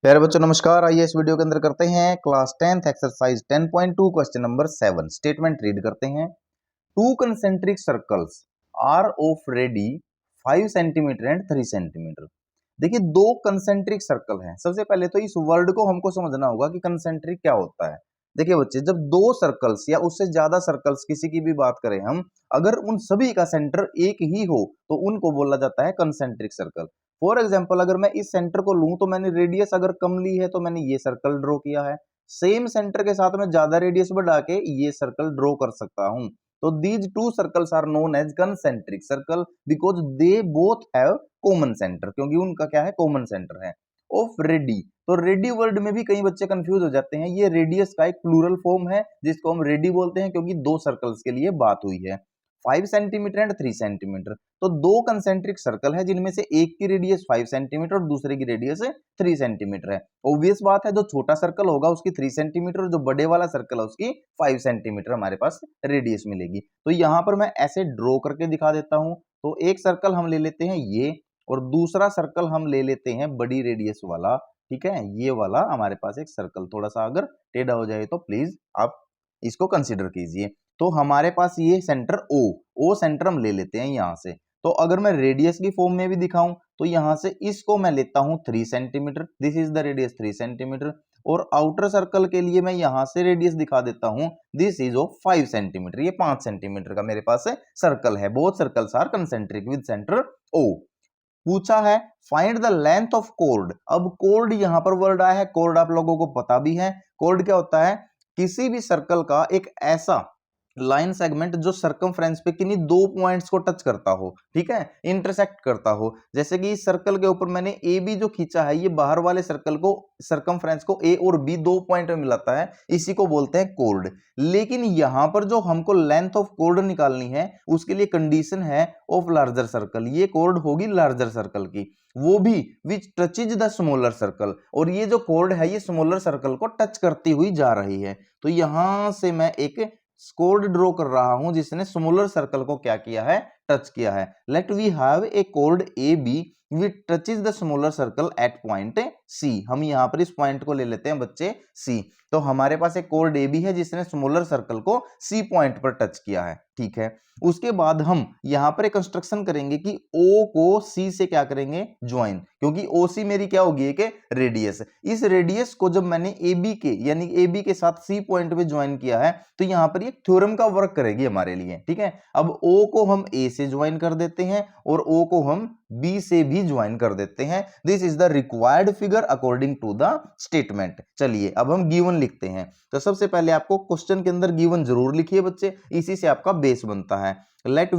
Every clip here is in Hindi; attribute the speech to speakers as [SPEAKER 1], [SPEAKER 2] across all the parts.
[SPEAKER 1] प्यारे बच्चों नमस्कार। आइए इस वीडियो के अंदर करते हैं class 10th exercise 10.2 question number 7। Statement read करते हैं। Two concentric circles are of radii 5 centimetre and 3 centimetre. देखिए दो कंसेंट्रिक सर्कल हैं। सबसे पहले तो इस वर्ड को हमको समझना होगा कि कंसेंट्रिक क्या होता है। देखिए बच्चे, जब दो सर्कल्स या उससे ज्यादा सर्कल्स किसी की भी बात करें हम, अगर उन सभी का सेंटर एक ही हो तो उनको बोला जाता है कंसेंट्रिक सर्कल। फॉर एग्जाम्पल, अगर मैं इस सेंटर को लूं तो मैंने रेडियस अगर कम ली है तो मैंने ये सर्कल ड्रॉ किया है। सेम सेंटर के साथ में ज्यादा रेडियस बढ़ा के ये सर्कल ड्रॉ कर सकता हूं। तो these two circles are known as concentric circle because they both have common centre, क्योंकि उनका क्या है, कॉमन सेंटर है। ऑफ रेडी, तो रेडी वर्ड में भी कई बच्चे कंफ्यूज हो जाते हैं। ये रेडियस का एक प्लूरल फॉर्म है जिसको हम रेडी बोलते हैं, क्योंकि दो सर्कल्स के लिए बात हुई है। 5 सेंटीमीटर एंड 3 सेंटीमीटर, तो दो कंसेंट्रिक सर्कल है जिनमें से एक की रेडियस 5 सेंटीमीटर और दूसरे की रेडियस 3 सेंटीमीटर है। ऑब्वियस बात है, जो छोटा सर्कल होगा उसकी 3 सेंटीमीटर और जो बड़े वाला सर्कल है उसकी 5 सेंटीमीटर हमारे पास रेडियस मिलेगी। तो यहां पर मैं ऐसे ड्रॉ करके दिखा देता हूं। तो एक सर्कल हम ले लेते हैं ये, और दूसरा सर्कल हम ले लेते हैं बड़ी रेडियस वाला। ठीक है, ये वाला हमारे पास एक सर्कल थोड़ा सा अगर टेढ़ा हो जाए तो प्लीज आप इसको कंसीडर कीजिए। तो हमारे पास ये सेंटर ओ सेंटर हम ले लेते हैं यहां से। तो अगर मैं रेडियस की फॉर्म में भी दिखाऊं तो यहां से इसको मैं लेता हूं 3 centimetre, this is the radius 3 centimetre. और आउटर सर्कल के लिए मैं यहां से रेडियस दिखा देता हूं, दिस इज ऑफ 5 सेंटीमीटर। ये 5 सेंटीमीटर का मेरे पास सर्कल है। Both circles are concentric with centre O. पूछा है find the length of chord. अब कॉर्ड यहां पर वर्ड आया है, कॉर्ड आप लोगों को पता भी है। कॉर्ड क्या होता है, किसी भी सर्कल का एक ऐसा लाइन सेगमेंट जो सर्कमफ्रेंस पे किन्हीं दो पॉइंट्स को टच करता हो, ठीक है, इंटरसेक्ट करता हो। जैसे कि इस सर्कल के ऊपर मैंने ए बी जो खींचा है, ये बाहर वाले सर्कल को, सर्कमफ्रेंस को ए और बी दो पॉइंट में मिलाता है, इसी को बोलते हैं कॉर्ड। लेकिन यहां पर जो हमको लेंथ ऑफ कॉर्ड निकालनी है उसके लिए कंडीशन है ऑफ लार्जर सर्कल। ये कॉर्ड होगी लार्जर सर्कल की, वो भी विच टचेज द स्मॉलर सर्कल। और ये जो कॉर्ड है ये स्मॉलर सर्कल को टच करती हुई जा रही है। तो यहां से मैं एक कॉर्ड ड्रॉ कर रहा हूं जिसने स्मॉलर सर्कल को क्या किया है, टच किया है। Let we have a chord A B which touches the smaller circle at point C. हम यहां पर इस पॉइंट को ले लेते हैं बच्चे सी। तो हमारे पास एक कॉर्ड ए बी है जिसने स्मॉलर सर्कल को सी पॉइंट पर टच किया है। ठीक है, उसके बाद हम यहां पर एक कंस्ट्रक्शन करेंगे कि ओ को सी से क्या करेंगे, ज्वाइन, क्योंकि ओ सी मेरी क्या होगी, एक रेडियस। इस रेडियस को जब मैंने ए बी के यानी ए बी के साथ सी पॉइंट पे ज्वाइन किया है तो यहां पर एक थ्योरम का वर्क करेगी हमारे लिए। ठीक है, अब ओ को हम ए से ज्वाइन कर देते हैं और ओ को हम बी से भी ज्वाइन कर देते हैं। This is the required figure according to the statement. चलिए अब हम गिवन लिखते हैं। तो सबसे पहले आपको क्वेश्चन के अंदर गिवन जरूर लिखिए बच्चे, इसी से आपका बेस बनता है। Let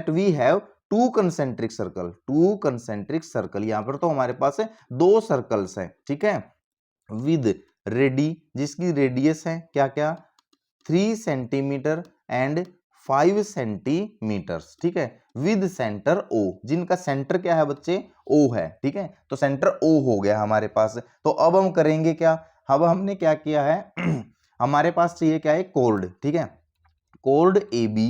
[SPEAKER 1] we have two concentric circle. Two concentric circle, यहां पर तो हमारे पास है दो सर्कल्स हैं। ठीक है, विद रेडी, जिसकी रेडियस है क्या क्या, 3 सेंटीमीटर एंड 5 सेंटीमीटर्स। ठीक है, विद सेंटर ओ, जिनका सेंटर क्या है बच्चे, ओ है। ठीक है, तो सेंटर ओ हो गया हमारे पास। तो अब हम करेंगे क्या, अब हमने क्या किया है हमारे पास चाहिए क्या है, कॉर्ड। ठीक है, कॉर्ड ए बी,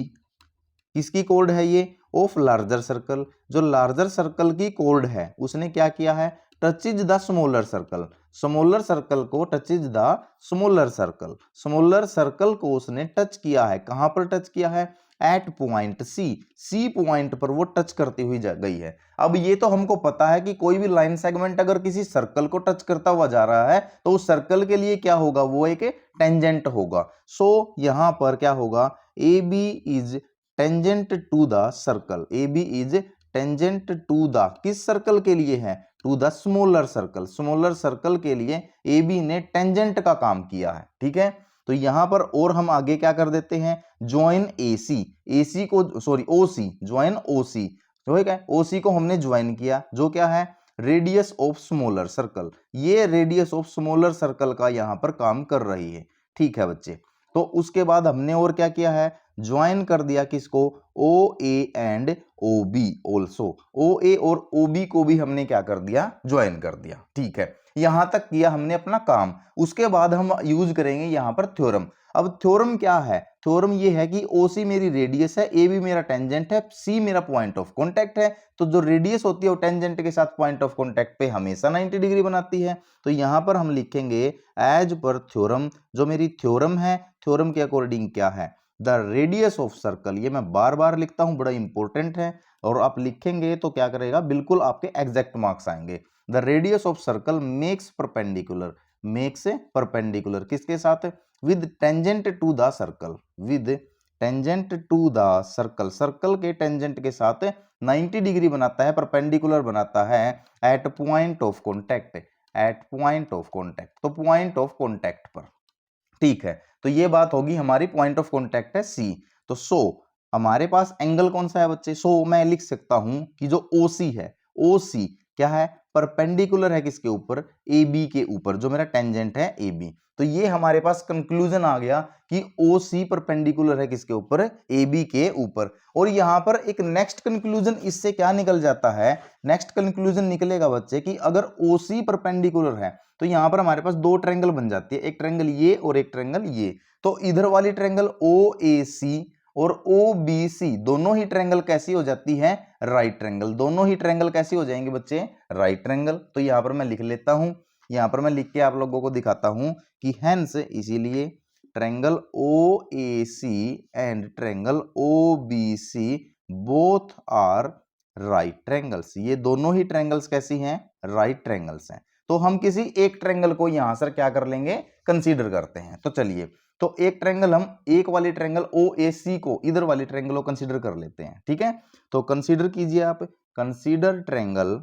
[SPEAKER 1] किसकी कॉर्ड है ये, ऑफ लार्जर सर्कल। जो लार्जर सर्कल की कॉर्ड है उसने क्या किया है, touches the smaller circle. Smaller circle को touches the smaller circle, smaller circle को उसने टच किया है। कहां पर टच किया है, at point C, C point पर वो टच करती हुई जा गई है। अब ये तो हमको पता है कि कोई भी लाइन सेगमेंट अगर किसी सर्कल को टच करता हुआ जा रहा है तो उस सर्कल के लिए क्या होगा, वो एक टेंजेंट होगा। सो यहां पर क्या होगा, A B is tangent to the circle. A B is tangent to the, किस सर्कल के लिए है, to the smaller circle. Smaller circle के लिए ए बी ने टेंजेंट का काम किया है। ठीक है, तो यहां पर और हम आगे क्या कर देते हैं, ज्वाइन ए सी, ए सी को सॉरी ओ सी, ज्वाइन ओ सी। जो है क्या, ओ सी को हमने ज्वाइन किया, जो क्या है, रेडियस ऑफ स्मॉलर सर्कल। ये रेडियस ऑफ स्मॉलर सर्कल का यहां पर काम कर रही है। ठीक है बच्चे, तो उसके बाद हमने और क्या किया है, ज्वाइन कर दिया किसको, O A and O B also, O A और ओ बी को भी हमने क्या कर दिया, ज्वाइन कर दिया। ठीक है, यहां तक किया हमने अपना काम। उसके बाद हम यूज करेंगे यहां पर थ्योरम। अब थ्योरम क्या है, थ्योरम ये है कि OC मेरी रेडियस है, AB मेरा टेंजेंट है, C मेरा पॉइंट ऑफ कॉन्टैक्ट है। तो जो रेडियस होती है वो टेंजेंट के साथ पॉइंट ऑफ कॉन्टैक्ट पे हमेशा 90 डिग्री बनाती है। तो यहां पर हम लिखेंगे एज पर थ्योरम, जो मेरी थ्योरम है, थ्योरम के अकॉर्डिंग क्या है, द रेडियस ऑफ सर्कल, ये मैं बार बार लिखता हूं, बड़ा इंपॉर्टेंट है, और आप लिखेंगे तो क्या करेगा, बिल्कुल आपके एग्जैक्ट मार्क्स आएंगे। The radius of circle makes perpendicular, makes perpendicular किसके साथ, with tangent to the circle, with tangent to the circle, circle के टेंजेंट के साथ 90 डिग्री बनाता है, परपेंडिकुलर बनाता है at point of contact, at point of contact, तो पॉइंट ऑफ कॉन्टैक्ट पर। ठीक है, तो ये बात होगी हमारी, पॉइंट ऑफ कॉन्टैक्ट है सी। तो सो हमारे पास एंगल कौन सा है बच्चे, सो मैं लिख सकता हूं कि जो OC है, OC क्या है, परपेंडिकुलर है किसके ऊपर, AB के ऊपर, जो मेरा टेंजेंट है AB। तो ये हमारे पास कंक्लूजन आ गया कि OC परपेंडिकुलर है किसके ऊपर, AB के ऊपर। और यहां पर एक नेक्स्ट कंक्लूजन इससे क्या निकल जाता है, नेक्स्ट कंक्लूजन निकलेगा बच्चे कि अगर OC परपेंडिकुलर है तो यहां पर हमारे पास दो ट्रायंगल बन जाती है, एक ट्रायंगल ये और एक ट्रायंगल ये। तो इधर वाली ट्रायंगल OAC और OBC दोनों ही ट्रायंगल कैसी हो जाती है, राइट ट्रायंगल, दोनों ही ट्रायंगल कैसी हो जाएंगे बच्चे, राइट ट्रायंगल। तो यहां पर मैं लिख लेता हूं, यहां पर मैं लिख के आप लोगों को दिखाता हूं कि हेंस, इसीलिए triangle OAC and triangle OBC both are right triangles, ये दोनों ही ट्रायंगल्स कैसी हैं, राइट ट्रायंगल्स हैं। तो हम किसी एक ट्रायंगल को यहां से क्या कर लेंगे, कंसीडर करते हैं। तो चलिए, तो एक ट्रायंगल हम, एक वाली ट्रायंगल OAC को इधर वाली ट्रायंगल को कंसीडर कर लेते हैं। ठीक है, तो कंसीडर कीजिए आप, कंसीडर ट्रायंगल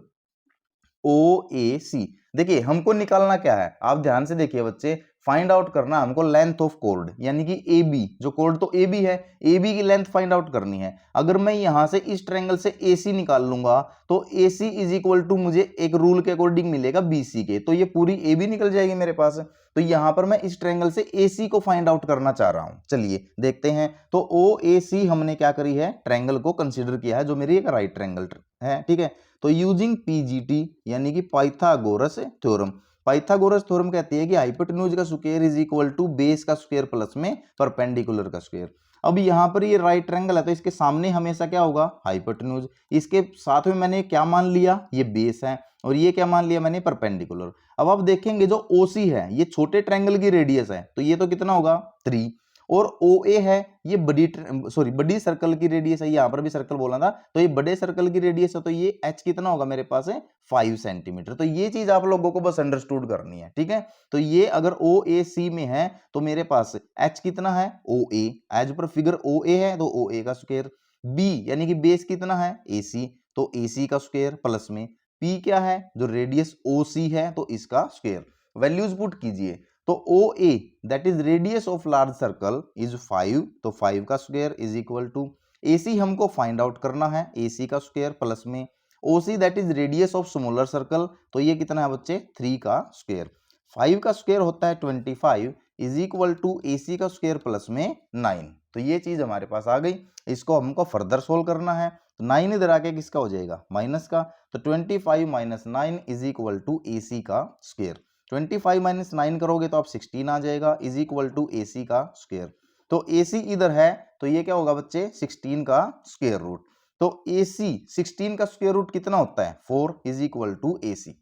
[SPEAKER 1] OAC। देखिए हमको निकालना क्या है, आप ध्यान से देखिए बच्चे, फाइंड आउट करना हमको लेंथ ऑफ कॉर्ड, यानी कि AB, जो कॉर्ड तो AB है, AB की लेंथ फाइंड आउट करनी है। अगर मैं यहां से इस ट्रायंगल से AC निकाल लूंगा तो AC इज इक्वल टू मुझे एक रूल के अकॉर्डिंग मिलेगा BC के, तो ये पूरी AB निकल जाएगी मेरे पास। तो यहां पर मैं इस ट्रायंगल से AC को फाइंड आउट करना चाह रहा हूं। चलिए देखते हैं, तो OAC हमने क्या करी है, ट्रायंगल को कंसीडर किया है, जो मेरी एक राइट ट्रायंगल है। ठीक है, तो यूजिंग PGT यानी कि पाइथागोरस थ्योरम, पाइथागोरस थ्योरम कहती है कि हाइपोटेन्यूज का square is equal to base का स्क्वायर प्लस में परपेंडिकुलर का स्क्वायर। अब यहां पर ये राइट ट्रायंगल है तो इसके सामने हमेशा क्या होगा, हाइपोटेन्यूज। इसके साथ में मैंने क्या मान लिया, ये बेस है, और ये क्या मान लिया मैंने, परपेंडिकुलर। अब आप देखेंगे जो OC है ये छोटे ट्रायंगल की रेडियस है, तो ये तो कितना होगा 3, और OA है ये बड़ी सर्कल की रेडियस है, यहां पर भी सर्कल बोला था, तो ये बड़े सर्कल की रेडियस है, तो ये H कितना होगा मेरे पास है 5 सेंटीमीटर। तो ये चीज आप लोगों को बस अंडरस्टूड करनी है। ठीक है, तो ये अगर OAC में है तो मेरे पास H कितना है, OA, as per figure OA है तो OA का स्क्वायर, B यानी कि बेस कितना है AC, तो AC का स्क्वायर प्लस में P क्या है, जो रेडियस OC है तो इसका स्क्वायर, वैल्यूज पुट कीजिए। तो OA that is radius of large circle is 5, तो 5 का square is equal to AC हमको फाइंड आउट करना है, AC का स्क्वायर प्लस में OC that is radius of smaller circle, तो ये कितना है बच्चे 3 का स्क्वायर, 5 का स्क्वायर होता है 25 इज इक्वल टू AC का स्क्वायर प्लस में 9। तो ये चीज हमारे पास आ गई, इसको हमको फर्दर सोल्व करना है। तो 9 इधर आके किसका हो जाएगा, माइनस का, तो 25 minus 9 is equal to AC का स्क्वायर, 25 माइनस 9 करोगे तो आप 16 आ जाएगा इज इक्वल टू AC का स्क्वायर। तो AC इधर है तो ये क्या होगा बच्चे 16 का स्क्वायर रूट, तो AC 16 का स्क्वायर रूट कितना होता है 4 इज इक्वल टू AC।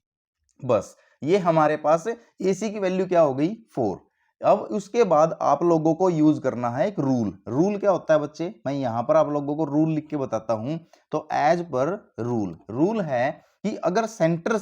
[SPEAKER 1] बस ये हमारे पास AC की वैल्यू क्या हो गई 4। अब उसके बाद आप लोगों को यूज करना है एक रूल, रूल क्या होता है बच्चे, मैं यहां पर आप लोगों को रूल लिख के बताता हूं। तो एज पर रूल, रूल है कि अगर सेंटर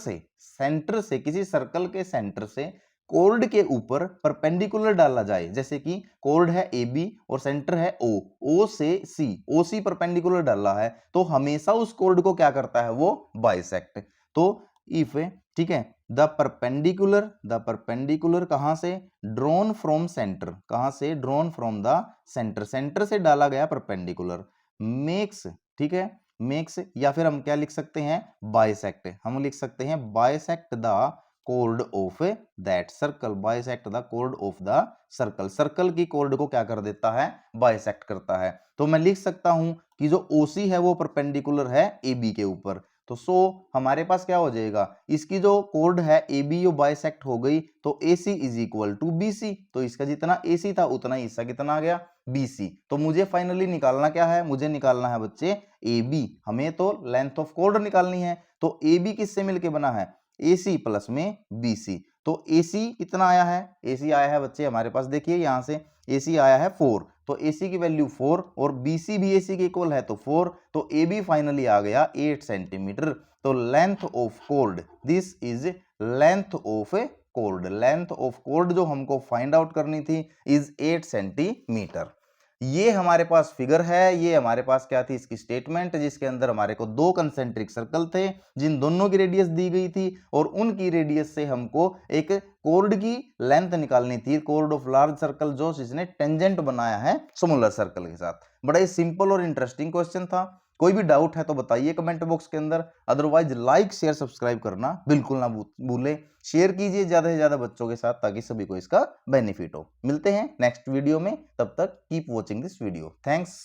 [SPEAKER 1] से किसी सर्कल के सेंटर से कॉर्ड के ऊपर परपेंडिकुलर डाला जाए, जैसे कि कॉर्ड है AB और सेंटर है O से C, OC परपेंडिकुलर डाला है तो हमेशा उस कॉर्ड को क्या करता है वो बाइसेक्ट। तो इफ, ठीक है, द परपेंडिकुलर कहां से, ड्रॉन फ्रॉम सेंटर, कहां से, drawn from the centre, centre से डाला गया परपेंडिकुलर मेक्स, ठीक है, मेक्स, या फिर हम क्या लिख सकते हैं बाइसेक्ट, हम लिख सकते हैं bisect the chord of that circle, bisect the chord of the circle, circle की chord को क्या कर देता है, बाइसेक्ट करता है। तो मैं लिख सकता हूं कि जो OC है वो परपेंडिकुलर है AB के ऊपर, तो सो हमारे पास क्या हो जाएगा, इसकी जो कोड है AB यो बाइसेक्ट हो गई, तो AC is equal to BC, तो इसका जितना AC था उतना ही इसका कितना आ गया, BC। तो मुझे फाइनली निकालना क्या है, मुझे निकालना है बच्चे AB, हमें तो लेंथ ऑफ कोड निकालनी है। तो AB किससे मिलके बना है, AC प्लस में BC। तो AC कितना आया है, AC आया है बच्चे हमारे पास, देखिए यहां से AC आया है 4, तो AC की वैल्यू 4 और BC भी AC के इक्वल है तो 4, तो AB फाइनली आ गया 8 सेंटीमीटर। तो length of code, this is length of code, length of code जो हमको फाइंड आउट करनी थी इज 8 सेंटीमीटर। ये हमारे पास फिगर है, ये हमारे पास क्या थी, इसकी स्टेटमेंट, जिसके अंदर हमारे को दो कंसेंट्रिक सर्कल थे जिन दोनों की रेडियस दी गई थी और उनकी रेडियस से हमको एक कोर्ड की लेंथ निकालनी थी, कोर्ड ऑफ लार्ज सर्कल जो इसने टेंजेंट बनाया है स्मॉलर सर्कल के साथ। बड़ा ही सिंपल और इंटरेस्टिंग क्वेश्चन था। कोई भी डाउट है तो बताइए कमेंट बॉक्स के अंदर, अदरवाइज लाइक शेयर सब्सक्राइब करना बिल्कुल ना भूलें। शेयर कीजिए ज्यादा से ज्यादा बच्चों के साथ ताकि सभी को इसका बेनिफिट हो। मिलते हैं नेक्स्ट वीडियो में, तब तक keep watching this video, thanks.